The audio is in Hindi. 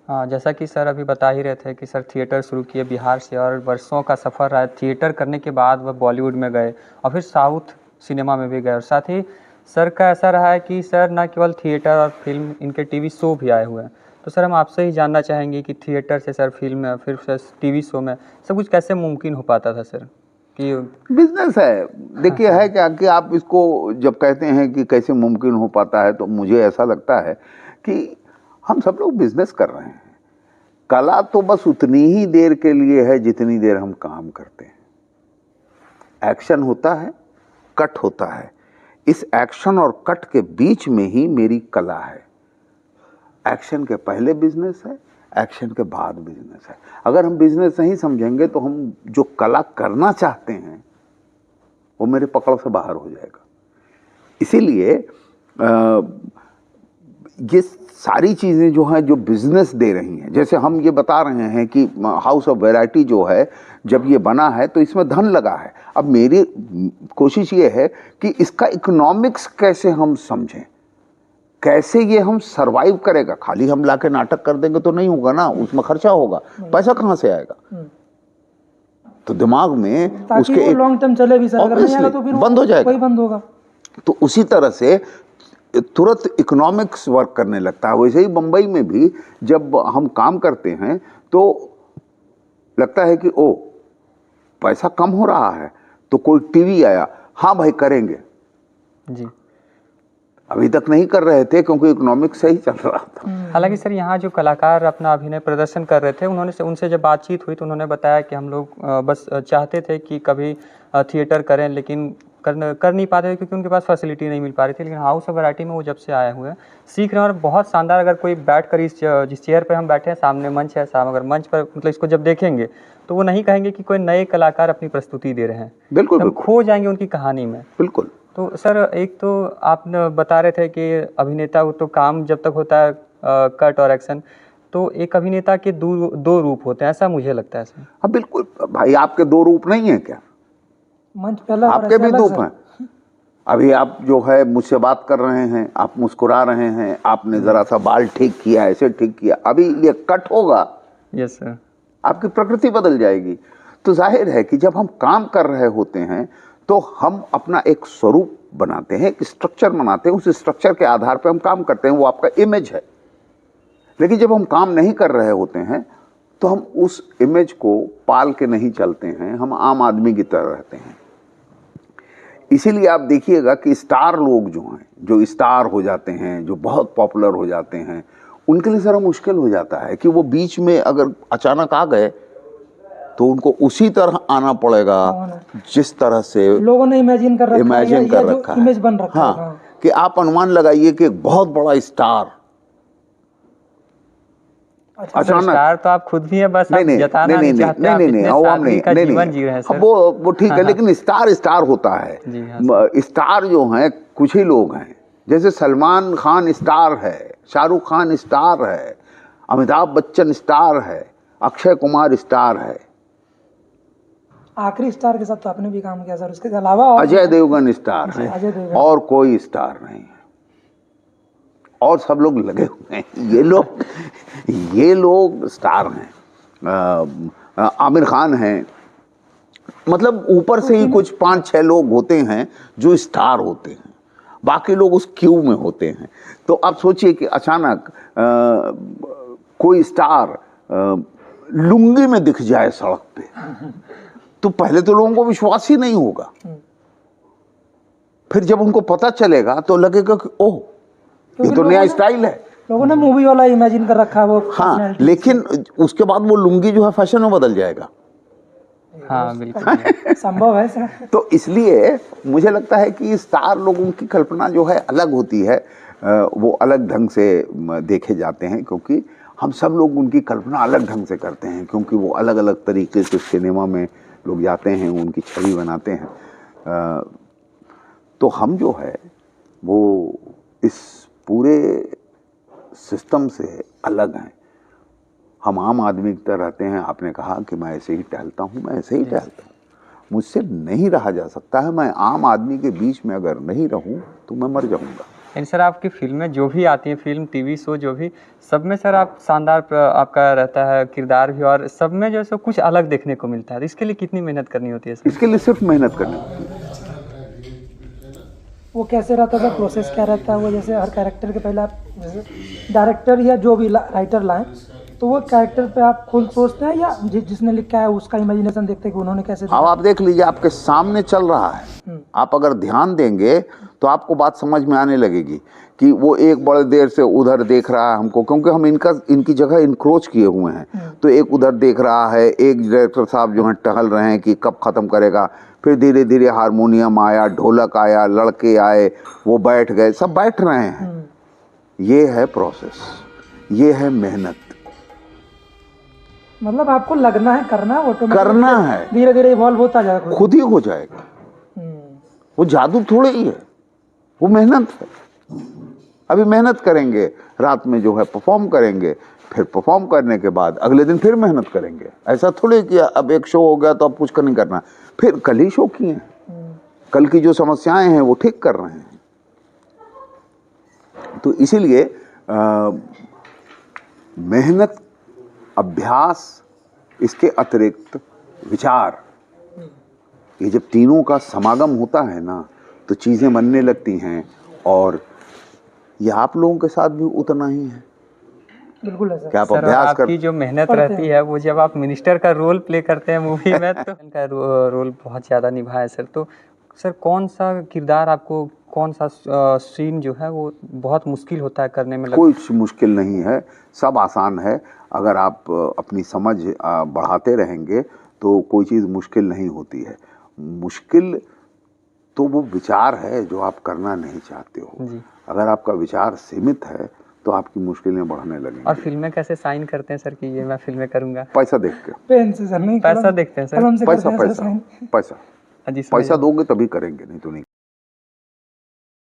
हाँ, जैसा कि सर अभी बता ही रहे थे कि सर थिएटर शुरू किए बिहार से और वर्षों का सफ़र रहा। थिएटर करने के बाद वह बॉलीवुड में गए और फिर साउथ सिनेमा में भी गए, और साथ ही सर का ऐसा रहा है कि सर न केवल थिएटर और फिल्म, इनके टीवी शो भी आए हुए हैं। तो सर हम आपसे ही जानना चाहेंगे कि थिएटर से सर फिल्म में, फिर सर टीवी शो में सब कुछ कैसे मुमकिन हो पाता था सर? कि बिजनेस है, देखिए है क्या कि आप इसको जब कहते हैं कि कैसे मुमकिन हो पाता है, तो मुझे ऐसा लगता है कि हम सब लोग बिजनेस कर रहे हैं। कला तो बस उतनी ही देर के लिए है जितनी देर हम काम करते हैं। एक्शन होता है, कट होता है, इस एक्शन और कट के बीच में ही मेरी कला है। एक्शन के पहले बिजनेस है, एक्शन के बाद बिजनेस है। अगर हम बिजनेस नहीं समझेंगे तो हम जो कला करना चाहते हैं वो मेरे पकड़ से बाहर हो जाएगा। इसीलिए ये सारी चीज़ें जो हैं, जो बिजनेस दे रही हैं, जैसे हम ये बता रहे हैं कि हाउस ऑफ वैरायटी जो है, जब ये बना है तो इसमें धन लगा है। अब मेरी कोशिश ये है कि इसका इकोनॉमिक्स कैसे हम समझें, कैसे ये हम सरवाइव करेगा। खाली हम लाके नाटक कर देंगे तो नहीं होगा ना, उसमें खर्चा होगा, पैसा कहाँ से आएगा? तो दिमाग में उसके एक लॉन्ग टर्म चले भी सर, अगर नहीं आएगा तो फिर बंद हो जाएगा, वही बंद होगा। तो उसी तरह से तुरंत इकोनॉमिक्स वर्क करने लगता है। वैसे ही बंबई में भी जब हम काम करते हैं तो लगता है कि ओ पैसा कम हो रहा है, तो कोई टीवी आया, हाँ भाई करेंगे जी। अभी तक नहीं कर रहे थे क्योंकि इकोनॉमिक्स सही चल रहा था। हालांकि सर यहाँ जो कलाकार अपना अभिनय प्रदर्शन कर रहे थे, उनसे जब बातचीत हुई तो उन्होंने बताया कि हम लोग बस चाहते थे कि कभी थिएटर करें, लेकिन कर नहीं पाते थे क्योंकि उनके पास फैसिलिटी नहीं मिल पा रही थी। लेकिन हाउस ऑफ वैरायटी में वो जब से आए हुए हैं, सीख रहे हैं, और बहुत शानदार। अगर कोई बैठ कर जिस चेयर पर हम बैठे हैं, सामने मंच है, अगर मंच पर मतलब इसको जब देखेंगे तो वो नहीं कहेंगे कि कोई नए कलाकार अपनी प्रस्तुति दे रहे हैं। बिल्कुल, हम खो जाएंगे उनकी कहानी में। बिल्कुल। तो सर एक तो आप बता रहे थे कि अभिनेता वो तो काम जब तक होता है कट और एक्शन, तो एक अभिनेता के दो रूप होते हैं, ऐसा मुझे लगता है सर। हाँ बिल्कुल भाई, आपके दो रूप नहीं है क्या? मंच पहला, आपके भी रूप हैं। अभी आप जो है मुझसे बात कर रहे हैं, आप मुस्कुरा रहे हैं, आपने जरा सा बाल ठीक किया, ऐसे ठीक किया, अभी ये कट होगा। Yes sir. आपकी प्रकृति बदल जाएगी। तो जाहिर है कि जब हम काम कर रहे होते हैं तो हम अपना एक स्वरूप बनाते हैं, एक स्ट्रक्चर बनाते हैं, उस स्ट्रक्चर के आधार पर हम काम करते हैं, वो आपका इमेज है। लेकिन जब हम काम नहीं कर रहे होते हैं तो हम उस इमेज को पाल के नहीं चलते हैं, हम आम आदमी की तरह रहते हैं। इसीलिए आप देखिएगा कि स्टार लोग जो हैं, जो स्टार हो जाते हैं, जो बहुत पॉपुलर हो जाते हैं, उनके लिए ज़रा मुश्किल हो जाता है कि वो बीच में अगर अचानक आ गए तो उनको उसी तरह आना पड़ेगा जिस तरह से लोगों ने इमेजिन कर रखा है, इमेज बन रखा है। हाँ, कि आप अनुमान लगाइए कि एक बहुत बड़ा स्टार अचानक, स्टार तो आप खुद भी है, बस नहीं नहीं जताना नहीं चाहते, जीवन जी रहे हैं सर। वो ठीक है, लेकिन स्टार होता है। स्टार जो हैं कुछ ही लोग हैं। जैसे सलमान खान स्टार है, शाहरुख खान स्टार है, अमिताभ बच्चन स्टार है, अक्षय कुमार स्टार है। आखिरी स्टार के साथ तो आपने भी काम किया सर, उसके अलावा अजय देवगन स्टार है, और कोई स्टार नहीं है, और सब लोग लगे हुए हैं। ये लोग स्टार हैं। आमिर खान हैं, मतलब ऊपर से ही कुछ 5-6 लोग होते हैं जो स्टार होते हैं, बाकी लोग उस क्यू में होते हैं। तो आप सोचिए कि अचानक कोई स्टार लुंगी में दिख जाए सड़क पे, तो पहले तो लोगों को विश्वास ही नहीं होगा। फिर जब उनको पता चलेगा तो लगेगा कि ओह, ये तो नया स्टाइल है। लोगों ने मूवी वाला इमेजिन कर रखा है वो। हाँ, लेकिन उसके बाद वो लुंगी जो है फैशन में बदल जाएगा। हाँ बिल्कुल संभव है सर। तो इसलिए मुझे लगता है कि स्टार लोगों की कल्पना जो है अलग होती है, वो अलग ढंग से देखे जाते हैं, क्योंकि हम सब लोग उनकी कल्पना अलग ढंग से करते हैं, क्योंकि वो अलग अलग तरीके से सिनेमा में लोग जाते हैं, उनकी छवि बनाते हैं। तो हम जो है वो इस पूरे सिस्टम से अलग हैं। हम आम आदमी की तरह रहते हैं। आपने कहा कि मैं ऐसे ही टहलता हूँ, मैं ऐसे ही टहलता हूँ, मुझसे नहीं रहा जा सकता है। मैं आम आदमी के बीच में अगर नहीं रहूँ तो मैं मर जाऊँगा। यानी सर आपकी फिल्में जो भी आती हैं, फिल्म टीवी शो जो भी, सब में सर आप शानदार आपका रहता है किरदार भी, और सब में जो है सो कुछ अलग देखने को मिलता है। इसके लिए कितनी मेहनत करनी होती है सर? इसके लिए सिर्फ मेहनत करनी होती है। वो कैसे रहता था, प्रोसेस क्या रहता है? वो जैसे हर कैरेक्टर के पहले आप जैसे डायरेक्टर या जो भी राइटर लाएं, तो वो कैरेक्टर पे आप खुद सोचते हैं या जिसने लिखा है उसका इमेजिनेशन देखते हैं कि उन्होंने कैसे अब आप देख लीजिए, आपके सामने चल रहा है, आप अगर ध्यान देंगे तो आपको बात समझ में आने लगेगी कि वो एक बड़े देर से उधर देख रहा है हमको, क्योंकि हम इनकी जगह इनक्रोच किए हुए हैं। तो एक उधर देख रहा है, एक डायरेक्टर साहब जो हैं टहल रहे हैं कि कब ख़त्म करेगा, फिर धीरे धीरे हारमोनियम आया, ढोलक आया, लड़के आए, वो बैठ गए, सब बैठ रहे हैं। ये है प्रोसेस, ये है मेहनत। मतलब आपको लगना है, करना है, ऑटोमेटिक करना है, धीरे धीरे इवॉल्व होता जाएगा, खुद ही हो जाएगा। वो जादू थोड़े ही है, वो मेहनत है। अभी मेहनत करेंगे, रात में जो है परफॉर्म करेंगे, फिर परफॉर्म करने के बाद अगले दिन फिर मेहनत करेंगे। ऐसा थोड़े कि अब एक शो हो गया तो अब कुछ नहीं करना, फिर कल ही शो किए हैं, कल की जो समस्याएं हैं वो ठीक कर रहे हैं। तो इसीलिए मेहनत, अभ्यास, इसके अतिरिक्त विचार, ये जब तीनों का समागम होता है ना, तो चीज़ें बनने लगती हैं। और ये आप लोगों के साथ भी उतना ही है। बिल्कुल है सर। क्या आप सर अभ्यास कर आपकी जो मेहनत रहती है वो जब आप मिनिस्टर का रोल प्ले करते हैं मूवी में, तो उनका रोल बहुत ज़्यादा निभाया है सर। तो सर कौन सा किरदार आपको, कौन सा सीन जो है वो बहुत मुश्किल होता है करने में? कुछ मुश्किल नहीं है, सब आसान है। अगर आप अपनी समझ बढ़ाते रहेंगे तो कोई चीज़ मुश्किल नहीं होती है। मुश्किल तो वो विचार है जो आप करना नहीं चाहते हो। जी। अगर आपका विचार सीमित है तो आपकी मुश्किलें बढ़ने लगेंगी। और फिल्में कैसे साइन करते हैं सर कि ये मैं फिल्में करूंगा? पैसा देख के। पेन से सर नहीं, पैसा देखते हैं सर? कलम से पैसा करते हैं सर पैसा साइन। पैसा जी, पैसा दोगे तभी करेंगे, नहीं तो नहीं।